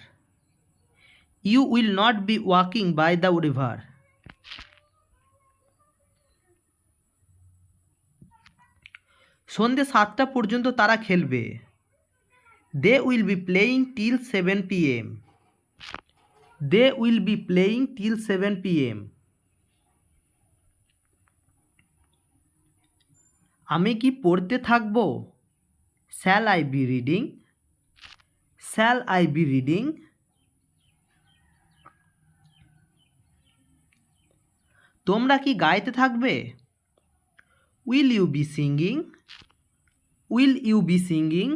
You will not be walking by the river. সন্ধ্যে 7টা পর্যন্ত তারা খেলবে। They will be playing till 7 PM। They will be playing till 7 PM। আমি কি পড়তে থাকব? Shall I be reading? Shall I be reading? তোমরা কি গাইতে থাকবে? Will you be singing? Will you be singing?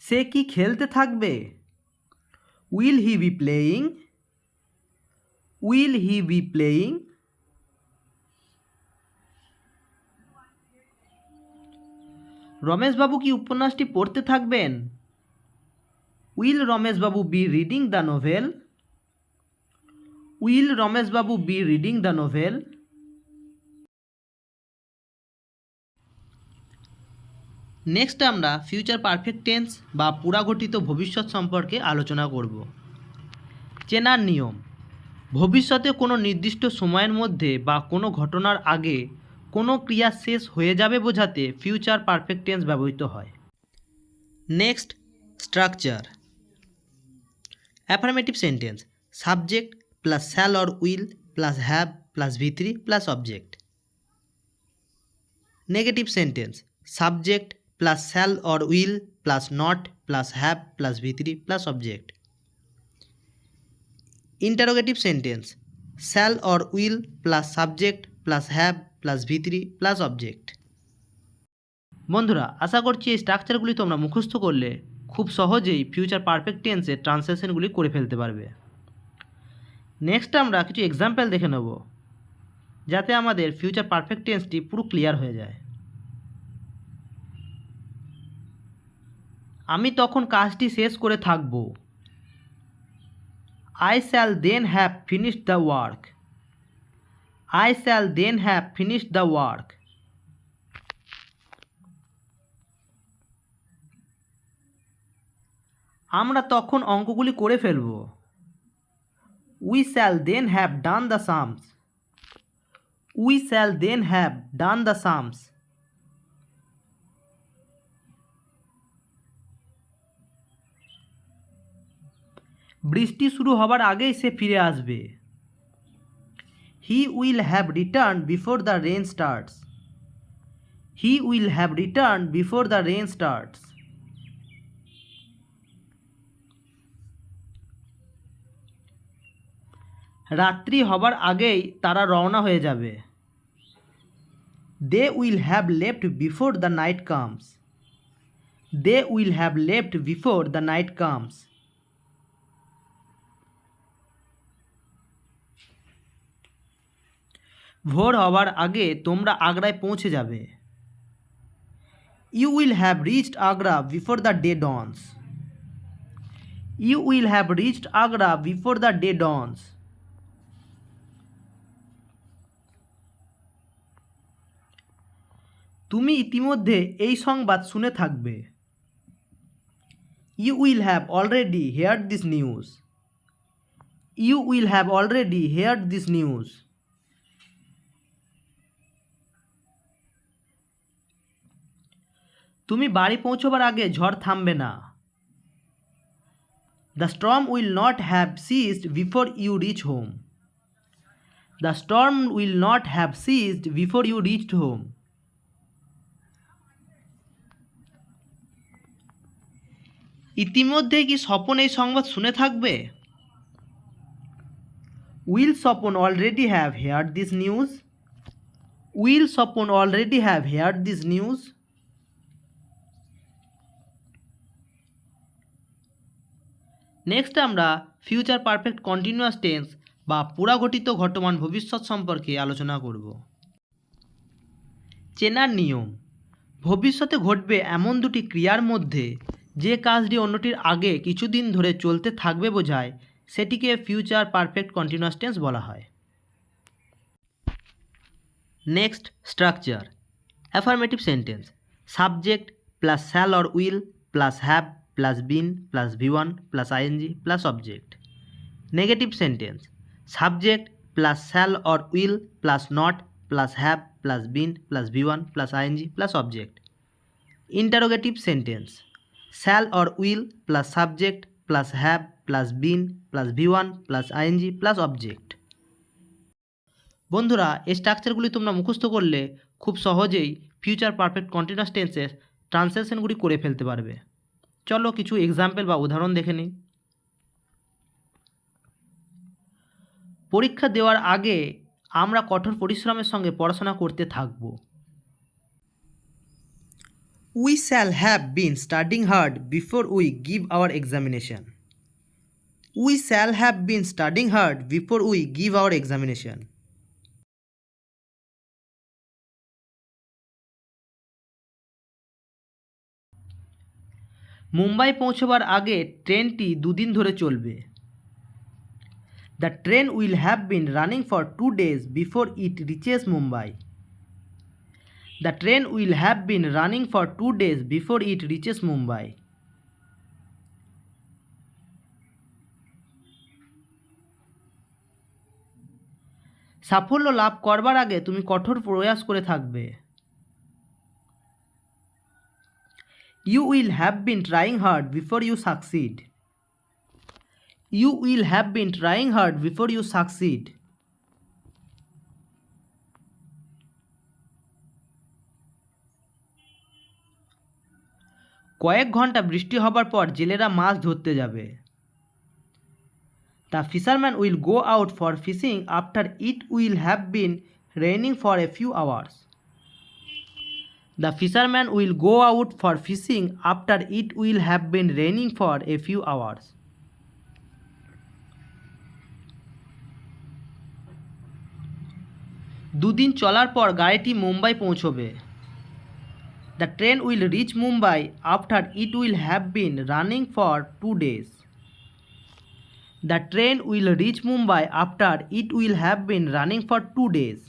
সে কি খেলতে থাকবে? Will he be playing? Will he be playing? রমেশবাবু কি উপন্যাসটি পড়তে থাকবেন? Will Rameshbabu be reading the novel? Will Rameshbabu be reading the novel? Next আমরা ফিউচার পারফেক্ট টেন্স বা পুরাঘটিত ভবিষ্যৎ সম্পর্কে আলোচনা করব। চেনার নিয়ম: ভবিষ্যতে কোনো নির্দিষ্ট সময়ের মধ্যে বা কোনো ঘটনার আগে কোনো ক্রিয়া শেষ হয়ে যাবে বোঝাতে ফিউচার পারফেক্ট টেন্স ব্যবহৃত হয়। Next, structure. Affirmative sentence: subject plus shall or will plus have plus V3 plus object. Negative sentence: subject plus shall or will plus not plus have plus V3 plus object. Interrogative sentence: shall or will plus subject plus have plus V3 plus object. বন্ধুরা, আশা করছি এই স্ট্রাকচারগুলি তোমরা মুখস্থ করলে খুব সহজেই ফিউচার পারফেক্ট টেন্সের ট্রান্সলেশনগুলি করে ফেলতে পারবে। নেক্সট আমরা কিছু এক্সাম্পল দেখে নেব যাতে আমাদের ফিউচার পারফেক্ট টেন্সটি পুরো ক্লিয়ার হয়ে যায়। আমি তখন কাজটি শেষ করে থাকব। I shall then have finished the work. I shall then have finished the work. আমরা তখন অঙ্কগুলি করে ফেলব। We shall then have done the sums. We shall then have done the sums. বৃষ্টি শুরু হবার আগেই সে ফিরে আসবে। He will have returned before the rain starts. He will have returned before the rain starts. রাত্রি হবার আগেই তারা রওনা হয়ে যাবে। They will have left before the night comes. They will have left before the night comes. ভোর হবার আগে তোমরা আগ্রায় পৌঁছে যাবে। You will have reached Agra before the day dawns. You will have reached Agra before the day dawns. তুমি ইতিমধ্যে এই সংবাদ শুনে থাকবে। You will have already heard this news. You will have already heard this news. তুমি বাড়ি পৌঁছবার আগে ঝড় থামবে না। The storm will not have ceased before you reach home. The storm will not have ceased before you reached home. ইতিমধ্যে কি স্বপন এই সংবাদ শুনে থাকবে? Will Swapon already have heard this news? Will Swapon already have heard this news? Next আমরা future perfect continuous tense বা পুরাঘটিত ঘটমান ভবিষ্যৎ সম্পর্কে আলোচনা করব। চেনার নিয়ম: ভবিষ্যতে ঘটবে এমন দুটি ক্রিয়ার মধ্যে যে কাজটি অন্যটির আগে কিছুদিন ধরে চলতে থাকবে বোঝায় সেটিকে ফিউচার পারফেক্ট কন্টিনিউয়াস টেন্স বলা হয়। Next, structure. Affirmative sentence: subject plus shall or will plus have plus been plus V1 plus ING plus object. Negative sentence: subject plus shall or will plus not plus have plus been plus V1 plus ING plus object. Interrogative sentence shall or will plus subject plus have plus been plus V1 plus ING plus object. বন্ধুরা, এই স্ট্রাকচারগুলি তোমরা মুখস্থ করলে খুব সহজেই future perfect continuous টেন্সের ট্রান্সলেশনগুলি করে ফেলতে পারবে। চলো কিছু এক্সাম্পল বা উদাহরণ দেখে নিই। পরীক্ষা দেওয়ার আগে আমরা কঠোর পরিশ্রমের সঙ্গে পড়াশোনা করতে থাকব। We shall have been studying hard before we give our examination. We shall have been studying hard before we give our examination. Mumbai পৌঁছবার আগে ট্রেনটি 2 দিন ধরে চলবে। The train will have been running for 2 days before it reaches Mumbai. The train will have been running for 2 days before it reaches Mumbai. সাফল্য লাভ করবার আগে তুমি কঠোর প্রয়াস করে থাকবে। You will have been trying hard before you succeed. You will have been trying hard before you succeed. কয়েক ঘন্টা বৃষ্টি হবার পর জেলেরা মাছ ধরতে যাবে। The fisherman will go out for fishing after it will have been raining for a few hours. The fisherman will go out for fishing after it will have been raining for a few hours. দুদিন চলার পর গাড়িটি মুম্বাই পৌঁছবে। The train will reach Mumbai after it will have been running for 2 days. The train will reach Mumbai after it will have been running for 2 days.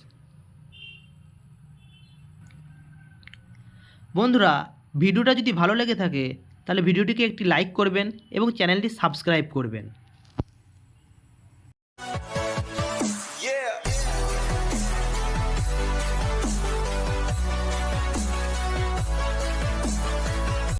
বন্ধুরা, ভিডিওটা যদি ভালো লেগে থাকে তাহলে ভিডিওটিকে একটি লাইক করবেন এবং চ্যানেলটি সাবস্ক্রাইব করবেন।